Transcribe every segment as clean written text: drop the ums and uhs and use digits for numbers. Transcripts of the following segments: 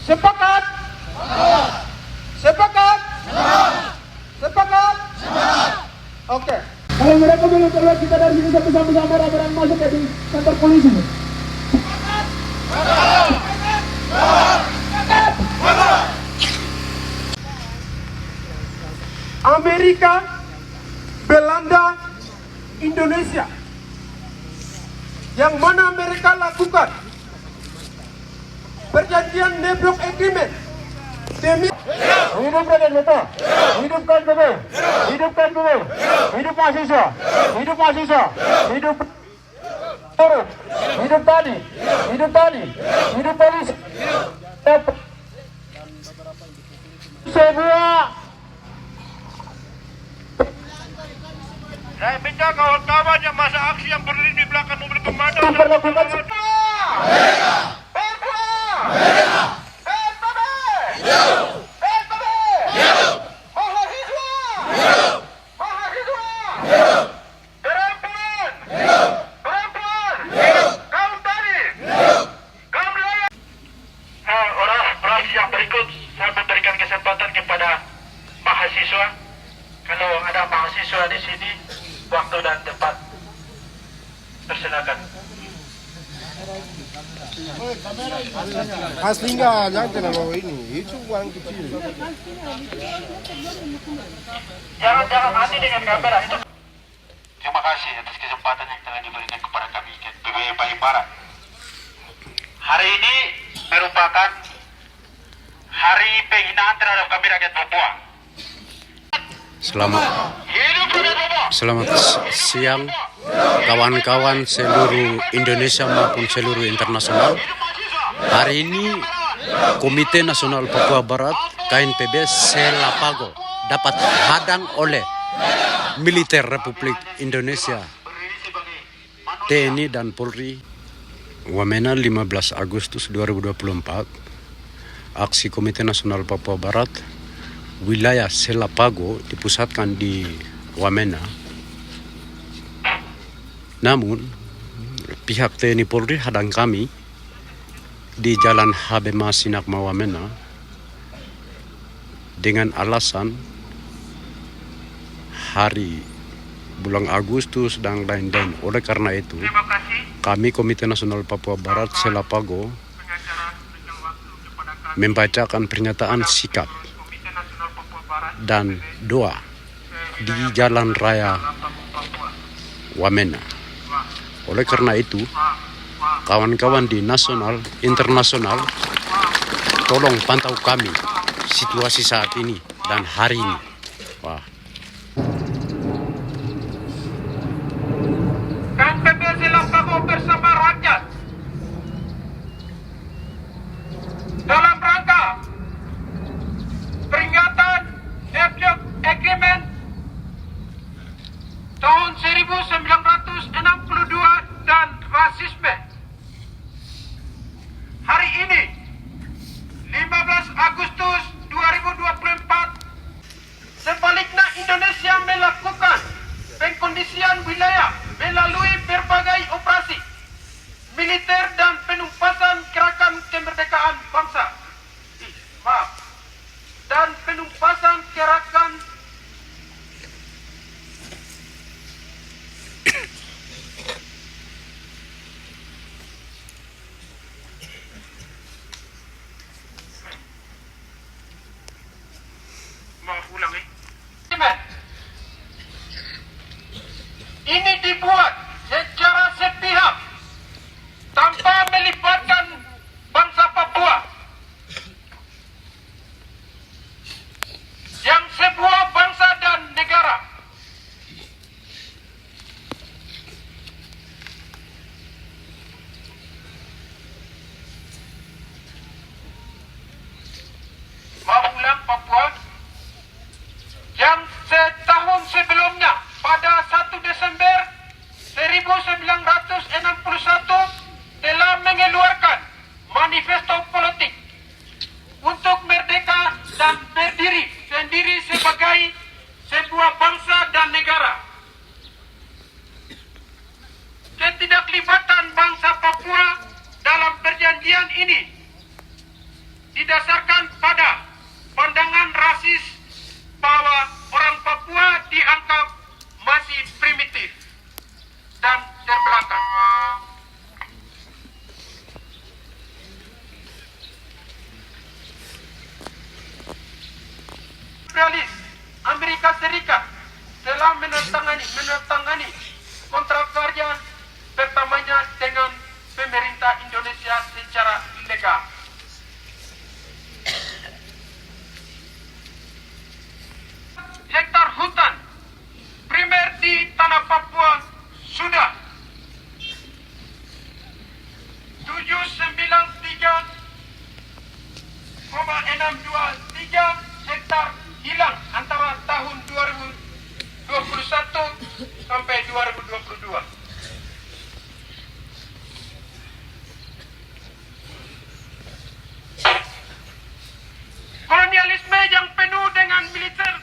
Sepakat? Sepakat? Sepakat? Oke. Kalau mereka belum keluar, kita dari sini bersama-sama rame-rame masuk ke kantor polisi. Amerika, Belanda, Indonesia. Yang mana mereka lakukan perjanjian Nebok Agreement demi Hidup rakyat Bapak, hidup KSBB, hidup KSBB, hidup mahasiswa, hidup mahasiswa, hidup buruh, hidup tani, hidup polisi, semua. Saya minta kawan-kawan yang masa aksi yang berdiri di belakang mobil komando Memperlakukan yang berikut saya memberikan kesempatan kepada mahasiswa. Kalau ada mahasiswa di sini, waktu dan tempat persilakan. Asli enggak, jangan terlalu ini. Itu uang kecil. Jangan mati dengan kamera itu. Terima kasih atas kesempatan yang telah diberikan kepada kami PBB Bali Barat. Hari ini merupakan hari penghinaan terhadap kami rakyat Papua. Selamat siang kawan-kawan seluruh Indonesia maupun seluruh internasional. Hari ini Komite Nasional Papua Barat KNPB Selapago dapat hadang oleh militer Republik Indonesia, TNI dan Polri. Wamena 15 Agustus 2024, aksi Komite Nasional Papua Barat wilayah Selapago dipusatkan di Wamena. Namun pihak TNI Polri hadang kami di Jalan Habema Sinakma Wamena dengan alasan hari bulan Agustus dan lain-lain. Oleh karena itu kami Komite Nasional Papua Barat Selapago membacakan pernyataan sikap dan doa di Jalan Raya Wamena. Oleh karena itu, kawan-kawan di nasional, internasional, tolong pantau kami situasi saat ini dan hari ini. KNPB Selapago bersama rakyat dalam rangka peringatan Nebok Agreement tahun 1962 dan rasisme. Hari ini 15 Agustus 2024, sebaliknya Indonesia melakukan pengkondisian wilayah melalui berbagai operasi militer dan penumpasan gerakan kemerdekaan bangsa. Dan penumpasan gerakan ini dibuat secara sepihak tanpa melibatkan bangsa Papua yang sebuah bangsa dan negara. Papua yang setahun sebelumnya pada 1 Desember 1961 telah mengeluarkan manifesto politik untuk merdeka dan berdiri sendiri sebagai sebuah bangsa dan negara. Ketidaklibat ini didasarkan pada pandangan rasis bahwa orang Papua dianggap masih primitif dan terbelakang. Imperialis Amerika Serikat telah menandatangani kontrak karya pertamanya dengan pemerintah Indonesia secara ilegal. Hektar hutan primer di tanah Papua sudah 793,623 hektar hilang antara tahun 2021 sampai 2022. Kolonialisme yang penuh dengan militer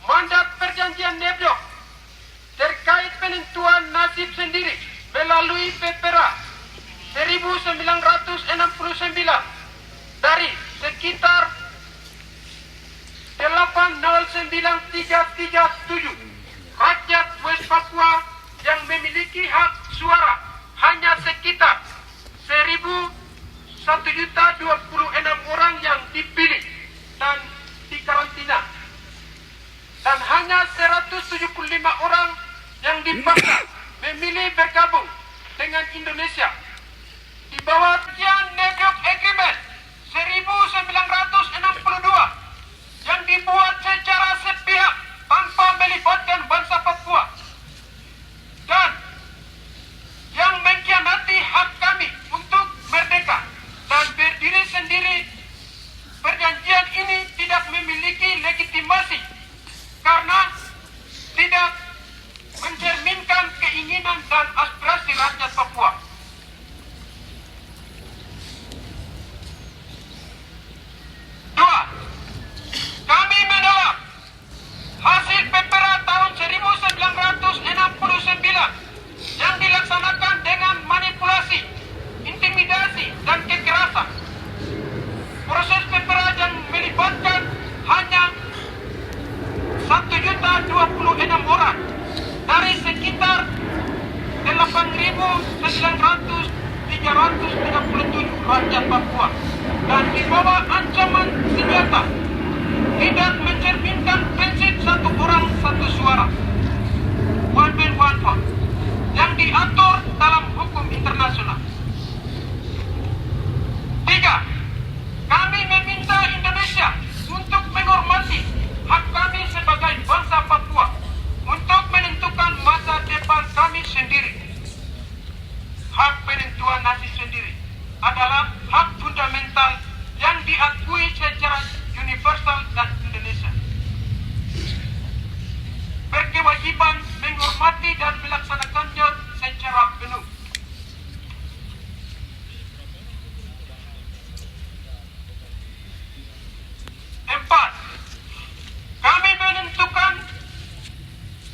mandat perjanjian New York terkait penentuan nasib sendiri melalui PPRA 1969 dari sekitar 809.337 rakyat West Papua yang memiliki hak suara hanya sekitar 1.126 orang yang dipilih dan dikarantina, dan hanya 175 orang yang dipaksa memilih bergabung dengan Indonesia di bawah New York Agreement 1962 yang dibuat secara sepihak tanpa melibatkan bangsa Papua dan yang mengkhianati hak kami untuk merdeka dan berdiri sendiri. Perjanjian ini tidak memiliki legitimasi karena tidak mencerminkan keinginan dan aspirasi rakyat Papua. Dua, kami menolak hasil PPRA tahun 1969 yang dilaksanakan dengan manipulasi, intimidasi, dan kekerasan. Proses PPRA yang melibatkan hanya 1.026 orang dari sekitar 8.337 rakyat Papua dan di bawah ancaman senjata, tidak mencerminkan prinsip satu orang satu suara, one man one vote, yang diatur dalam hukum internasional. Tiga, kami meminta Indonesia untuk menghormati hak kami sebagai bangsa Papua untuk menentukan masa depan kami sendiri. Hak penentuan nasib sendiri adalah hak fundamental yang diakui secara universal dan Indonesia berkewajiban menghormati dan melaksanakannya secara penuh. Empat,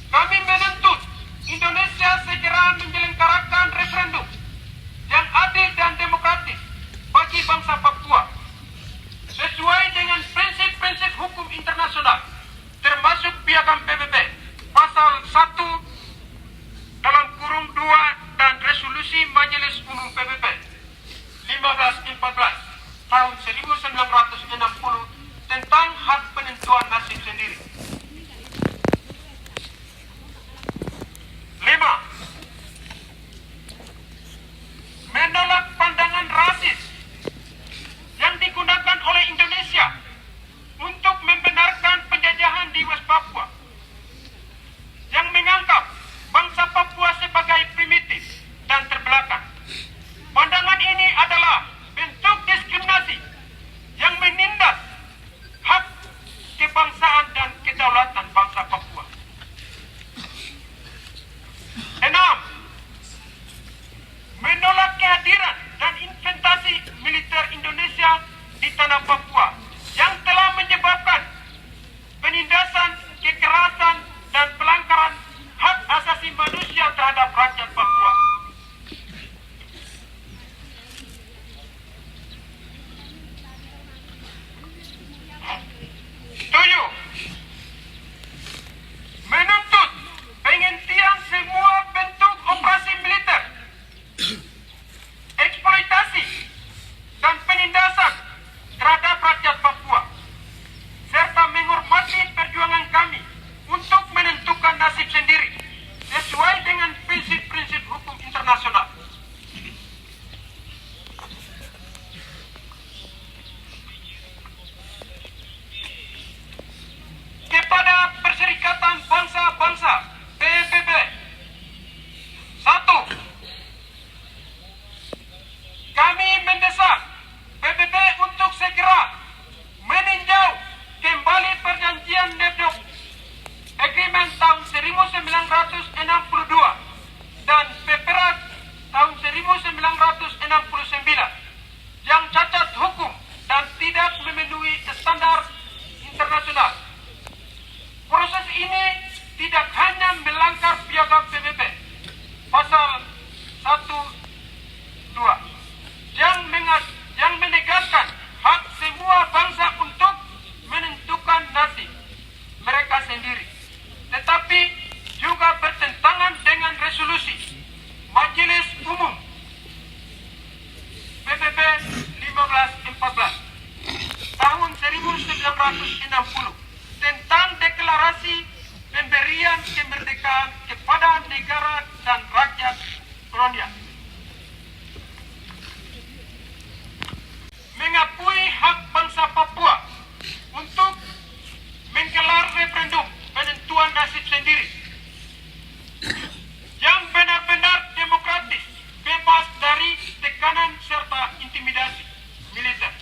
kami menuntut Indonesia segera menyelenggarakan referendum yang adil dan demokratis bagi bangsa Papua sesuai dengan prinsip-prinsip hukum internasional, termasuk Piagam PBB pasal 1 dalam kurung 2 dan resolusi Majelis Umum PBB 1514 tahun 1960 tentang hak penentuan nasib sendiri. 5. Menolak pandangan rasis yang digunakan oleh Indonesia untuk membenarkan penjajahan di West Papua, yang menganggap bangsa Papua sebagai primitif dan terbelakang. Pandangan ini adalah bentuk diskriminasi yang menindas hak kebangsaan dan kedaulatan bangsa Papua. 6. Menolak kehadiran dan investasi militer Indonesia di tanah Papua yang telah menyebabkan penindasan, kekerasan, dan pelanggaran hak asasi manusia terhadap rakyat Papua. 7. Majelis Umum PBB 1514 tahun 1960 tentang deklarasi pemberian kemerdekaan kepada negara dan rakyat kolonial, mengakui hak bangsa Papua untuk menggelar referendum penentuan nasib sendiri yang benar-benar demokratis, bebas dari tekanan serta intimidasi militer,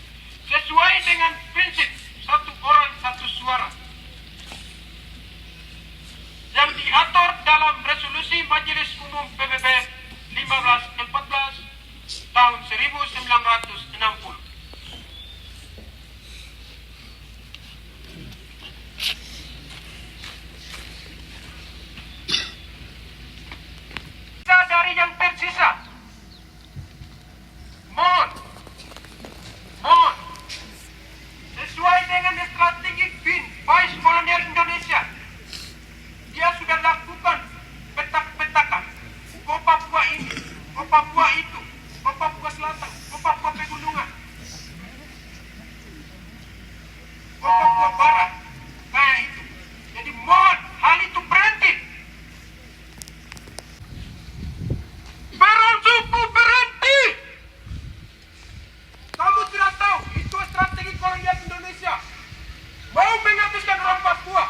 sesuai dengan prinsip satu orang satu suara yang diatur dalam resolusi Majelis Umum PBB 1514 tahun 1960. Dari yang tersisa, mohon sesuai dengan strategi BIN Vice Kolonial Indonesia, dia sudah lakukan petak-petakan ke Papua ini, ke Papua itu, ke Papua Selatan, ke Papua Pegunungan, ke Papua Barat, kayak itu. Jadi mohon hal itu berhenti. Perang suku berhenti. Kamu tidak tahu itu strategi kolonial Indonesia mau menghabiskan orang Papua.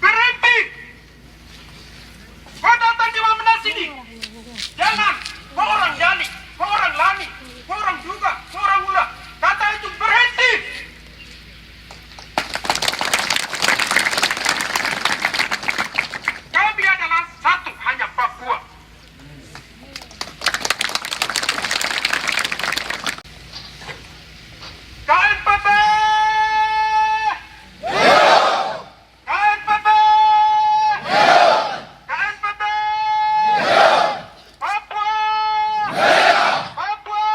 Berhenti. Kau datang di mana sini? Jangan. Kau orang Jali, kau orang Lani, kau orang Juga, kau orang Ula. Kata itu berhenti. Kami adalah satu, hanya Papua. KNPB! KNPB! KNPB! Papua! Papua!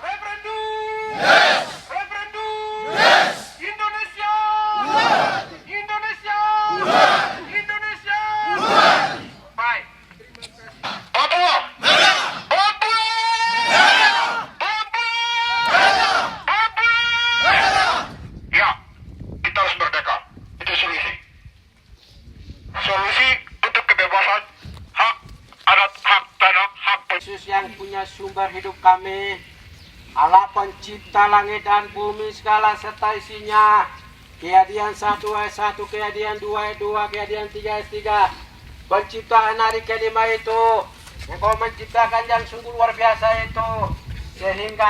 Referendum! Referendum! Indonesia! Indonesia! Indonesia! Baik. Papua! Papua! Ya, kita harus merdeka. Itu solusi. Solusi untuk kebebasan, hak adat, hak tanah, hak Yesus yang punya sumber hidup kami, Allah pencipta langit dan bumi segala serta isinya. Kejadian 1 ayat 1, Kejadian 2 ayat 2, Kejadian 3 ayat 3. Penciptaan hari kelima itu, Engkau menciptakan yang sungguh luar biasa itu, sehingga